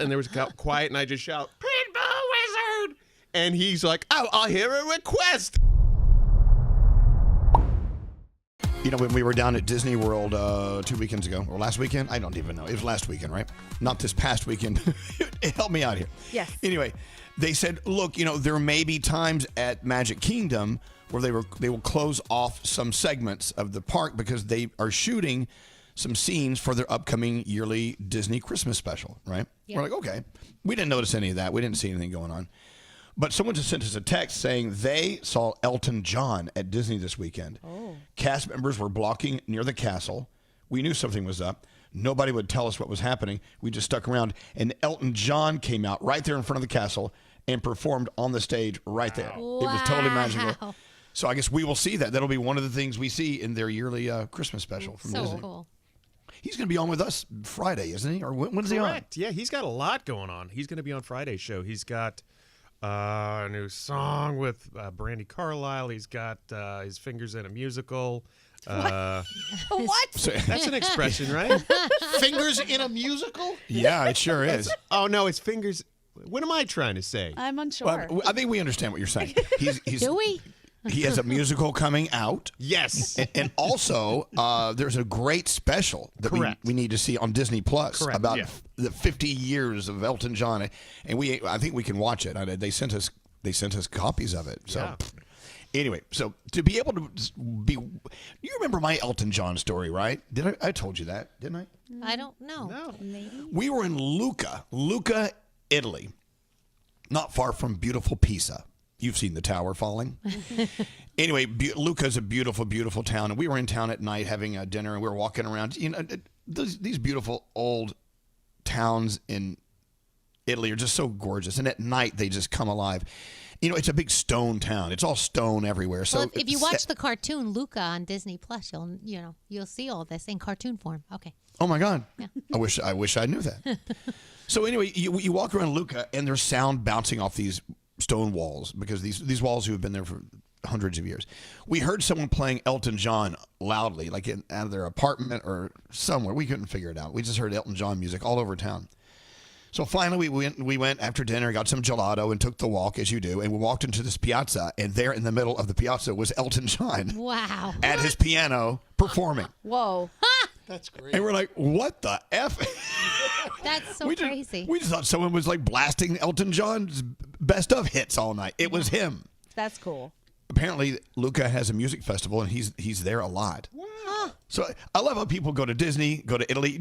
and there was quiet, and I just shout, Pinball Wizard! And he's like, oh, I'll hear a request. You know, when we were down at Disney World 2 weekends ago, or last weekend, I don't even know. It was last weekend, right? Not this past weekend. Help me out here. Yes. Anyway, they said, look, you know, there may be times at Magic Kingdom where they will close off some segments of the park because they are shooting some scenes for their upcoming yearly Disney Christmas special, right? Yeah. We're like, okay. We didn't notice any of that. We didn't see anything going on. But someone just sent us a text saying they saw Elton John at Disney this weekend. Oh. Cast members were blocking near the castle. We knew something was up. Nobody would tell us what was happening. We just stuck around. And Elton John came out right there in front of the castle and performed on the stage right there. Wow. It was totally magical. So I guess we will see that. That'll be one of the things we see in their yearly Christmas special from Disney. So cool. He's going to be on with us Friday, isn't he? Or when's he on? Correct. Yeah, he's got a lot going on. He's going to be on Friday's show. He's got a new song with Brandy Carlisle. He's got his fingers in a musical. What? That's an expression, right? Fingers in a musical? Yeah, it sure is. Oh, no, it's fingers. What am I trying to say? I'm unsure. Well, I think we understand what you're saying. Do we? He has a musical coming out. Yes. And also, there's a great special that we need to see on Disney Plus about the 50 years of Elton John. And I think we can watch it. They sent us copies of it. So anyway, so to be able to be, you remember my Elton John story, right? I told you that, didn't I? I don't know. No. Maybe. We were in Lucca, Italy, not far from beautiful Pisa. You've seen the tower falling. Anyway, Lucca's a beautiful, beautiful town. And we were in town at night having a dinner, and we were walking around. You know, these beautiful old towns in Italy are just so gorgeous. And at night, they just come alive. You know, it's a big stone town. It's all stone everywhere. So if you watch the cartoon Lucca on Disney Plus, you'll see all this in cartoon form. Okay. Oh my God. Yeah. I wish I knew that. So anyway, you walk around Lucca, and there's sound bouncing off these stone walls, because these walls who have been there for hundreds of years. We heard someone playing Elton John loudly, like out of their apartment or somewhere. We couldn't figure it out. We just heard Elton John music all over town. So finally we went after dinner, got some gelato, and took the walk, as you do, and we walked into this piazza, and there in the middle of the piazza was Elton John. Wow. At his piano performing. Whoa. That's great. And we're like, what the F? That's so crazy. We just thought someone was like blasting Elton John's best of hits all night. It was him. That's cool. Apparently, Lucca has a music festival, and he's there a lot. Wow. So I love how people go to Disney, go to Italy,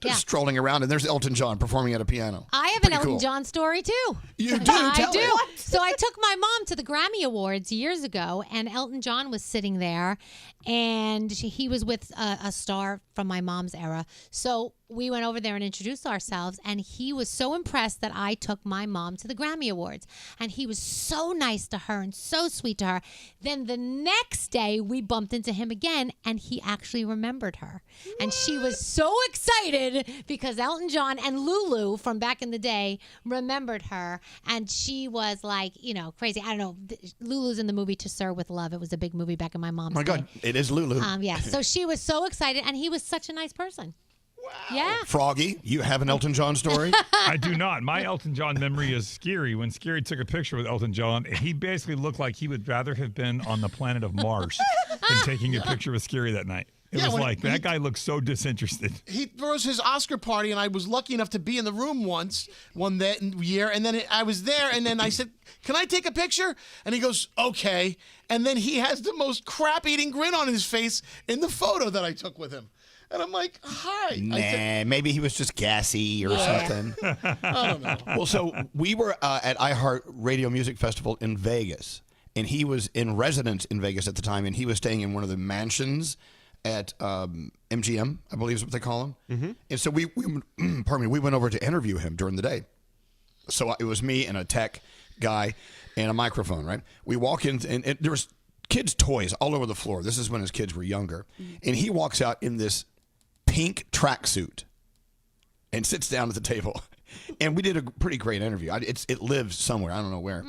just strolling around, and there's Elton John performing at a piano. I have an Elton John story, too. You do? I do. So I took my mom to the Grammy Awards years ago, and Elton John was sitting there, and he was with a star from my mom's era. So we went over there and introduced ourselves, and he was so impressed that I took my mom to the Grammy Awards. And he was so nice to her and so sweet to her. Then the next day, we bumped into him again, and he actually remembered her. And she was so excited because Elton John and Lulu from back in the day remembered her. And she was like, crazy. I don't know. Lulu's in the movie To Sir With Love. It was a big movie back in my mom's day. Oh my God, it is Lulu. Yeah. So she was so excited, and he was such a nice person. Wow. Yeah. Froggy, you have an Elton John story? I do not. My Elton John memory is Scary. When Scary took a picture with Elton John, and he basically looked like he would rather have been on the planet of Mars than taking a picture with Scary that night. It was like, that guy looks so disinterested. He throws his Oscar party, and I was lucky enough to be in the room one year, and then I was there, and then I said, can I take a picture? And he goes, okay. And then he has the most crap-eating grin on his face in the photo that I took with him. And I'm like, hi. Nah, maybe he was just gassy or something. I don't know. Well, so we were at iHeartRadio Music Festival in Vegas, and he was in residence in Vegas at the time, and he was staying in one of the mansions at MGM, I believe is what they call him. Mm-hmm. And so we went over to interview him during the day. So it was me and a tech guy and a microphone, right? We walk in, and there was kids' toys all over the floor. This is when his kids were younger. And he walks out in this pink tracksuit and sits down at the table. And we did a pretty great interview. It lives somewhere. I don't know where.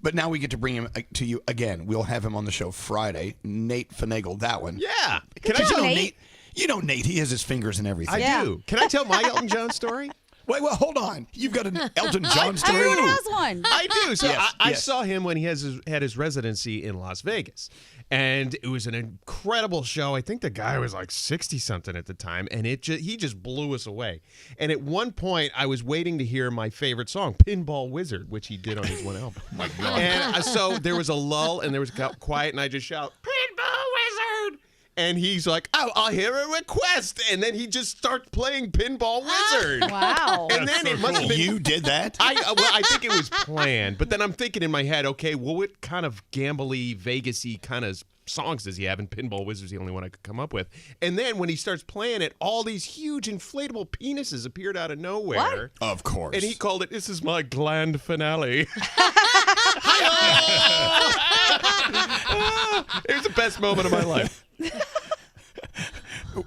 But now we get to bring him to you again. We'll have him on the show Friday. Nate finagled that one. Yeah. Can I tell Nate? You know Nate. He has his fingers in everything. I do. Can I tell my Elton John story? Wait, well, hold on. You've got an Elton John story. Everyone has one. I do. So Yes, I yes. saw him when he had his residency in Las Vegas. And it was an incredible show. I think the guy was like 60-something at the time. And he just blew us away. And at one point, I was waiting to hear my favorite song, Pinball Wizard, which he did on his one album. My God. And so there was a lull and there was quiet. And I just shout, Pinball Wizard. And he's like, oh, I'll hear a request. And then he just starts playing Pinball Wizard. Wow. And then it must have been. You did that? I think it was planned. But then I'm thinking in my head, okay, well, what kind of gambly, Vegas-y kind of songs does he have? And Pinball Wizard's the only one I could come up with. And then when he starts playing it, all these huge inflatable penises appeared out of nowhere. What? Of course. And he called it, this is my gland finale. It was the best moment of my life.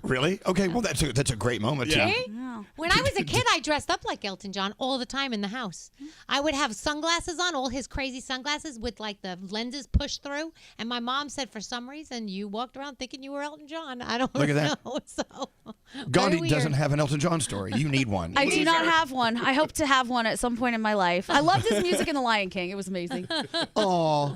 Really? Okay, well, that's a great moment, Yeah. too. When I was a kid, I dressed up like Elton John all the time in the house. I would have sunglasses on, all his crazy sunglasses with like the lenses pushed through. And my mom said, for some reason, you walked around thinking you were Elton John. I don't Look at that. know. So, Gandhi very doesn't weird. have an Elton John story. You need one. I do not have one. I hope to have one at some point in my life. I loved his music in The Lion King. It was amazing. Aw.